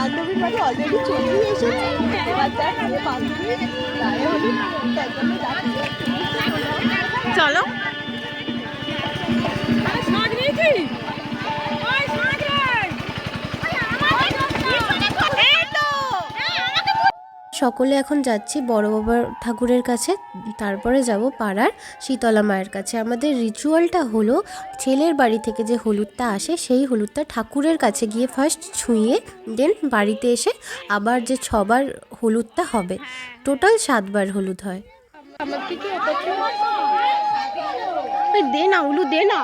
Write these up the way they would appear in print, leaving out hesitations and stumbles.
বান্ধবীর বাড়ি অলরেডি চলে এসেছে। এবার দেখ বান্ধবী গায়ে হলুদ চলো সকলে এখন যাচ্ছি বড় বাবা ঠাকুরের কাছে, তারপরে যাব পাড়ার শীতলা মায়ের কাছে। আমাদের রিচুয়ালটা হলো ছেলের বাড়ি থেকে যে হলুদটা আসে সেই হলুদটা ঠাকুরের কাছে গিয়ে ফার্স্ট ছুঁয়ে দেন বাড়িতে এসে আবার যে 6বার হলুদটা হবে, টোটাল 7বার হলুদ হয়। দে না উলু দে না।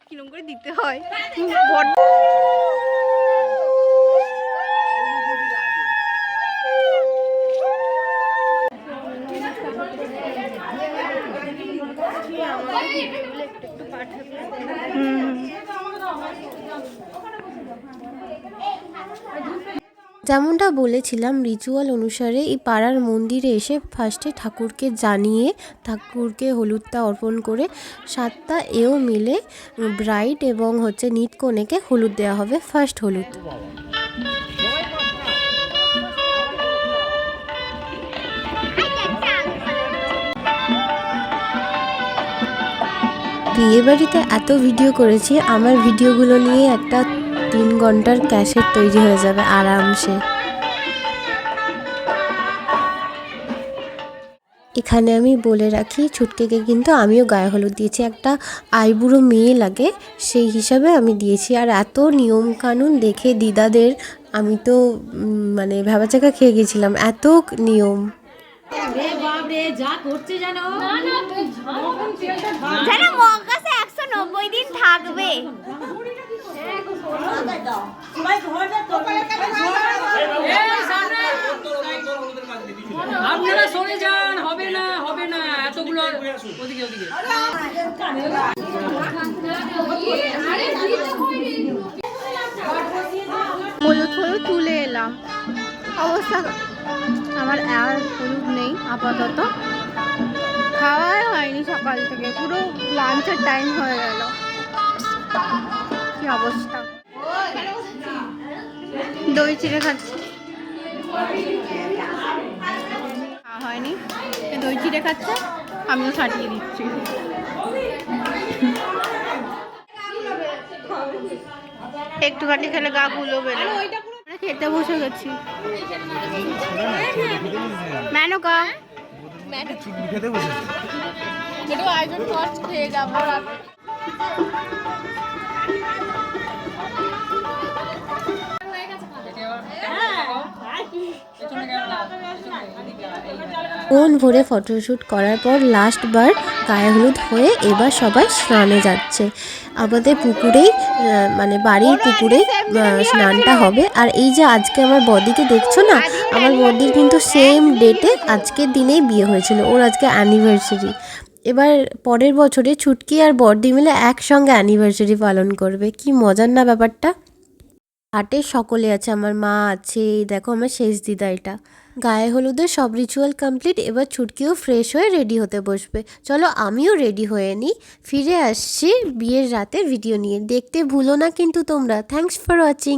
কিরম করে দিতে হয় যেমনটা বলেছিলাম রিচুয়াল অনুসারে এই পাড়ার মন্দিরে এসে ফার্স্টে ঠাকুরকে জানিয়ে ঠাকুরকে হলুদটা অর্পণ করে 7টা এও মিলে ব্রাইড এবং নিত কনেকে হলুদ দেওয়া হবে, ফার্স্ট হলুদ। বিয়ে বাড়িতে এত ভিডিও করেছি, আমার ভিডিওগুলো নিয়ে একটা 3 ঘন্টার ক্যাসেট তৈরি হয়ে যাবে আরামসে। এখানে আমি বলে রাখি ছুটকেকে কিন্তু আমিও গায়ে হলুদ দিয়েছি, একটা আইবুড়ো মেয়ে লাগে সেই হিসাবে আমি দিয়েছি। আর এত নিয়ম কানুন দেখে দিদাদের আমি তো মানে ভ্যাবাচাকা খেয়ে গেছিলাম, এত নিয়ম। যা করছে জানো 190 দিন থাকবে। আপনারা সরে যান, হবে না হবে না এতগুলো ওদিকে ওদিকে। হলুদ হলুদ তুলে এলাম, অবস্থা আমার আর হলুদ নেই আপাতত, খাওয়াই হয়নি সকাল থেকে, পুরো লাঞ্চের টাইম হয়ে গেল, কি অবস্থা। দই চিড়ে খাচ্ছি, খাওয়া হয়নি, দই চিড়ে খাচ্ছে, আমিও ছাটিয়ে দিচ্ছি। একটুখানি খেলে গা গুলো বেরো, খেতে বসে গেছি। মেনকা আয়োজন ফার্স্ট খেয়ে যাবো। মন ভরে ফটোশ্যুট করার পর লাস্টবার গায়ে হলুদ হয়ে এবার সবাই স্নানে যাচ্ছে। আমাদের পুকুরেই মানে বাড়ির পুকুরেই স্নানটা হবে। আর এই যে আজকে আমার বদিকে দেখছো না, আমার বদির কিন্তু সেম ডেটে আজকের দিনেই বিয়ে হয়েছিল, ওর আজকে অ্যানিভার্সারি। এবার পরের বছরে ছুটকি আর বর্দি মিলে একসঙ্গে অ্যানিভার্সারি পালন করবে, কি মজার না ব্যাপারটা। হাটে সকলে আছে, আমার মা আছে, এই দেখো আমার শেষ দিদা। এটা গায়ে হলুদের সব রিচুয়াল কমপ্লিট, এবার ছুটকিও ফ্রেশ হয়ে রেডি হতে বসবে। চলো আমিও রেডি হয়ে নিই, ফিরে আসছি বিয়ের রাতের ভিডিও নিয়ে। দেখতে ভুলো না কিন্তু তোমরা। Thanks for watching.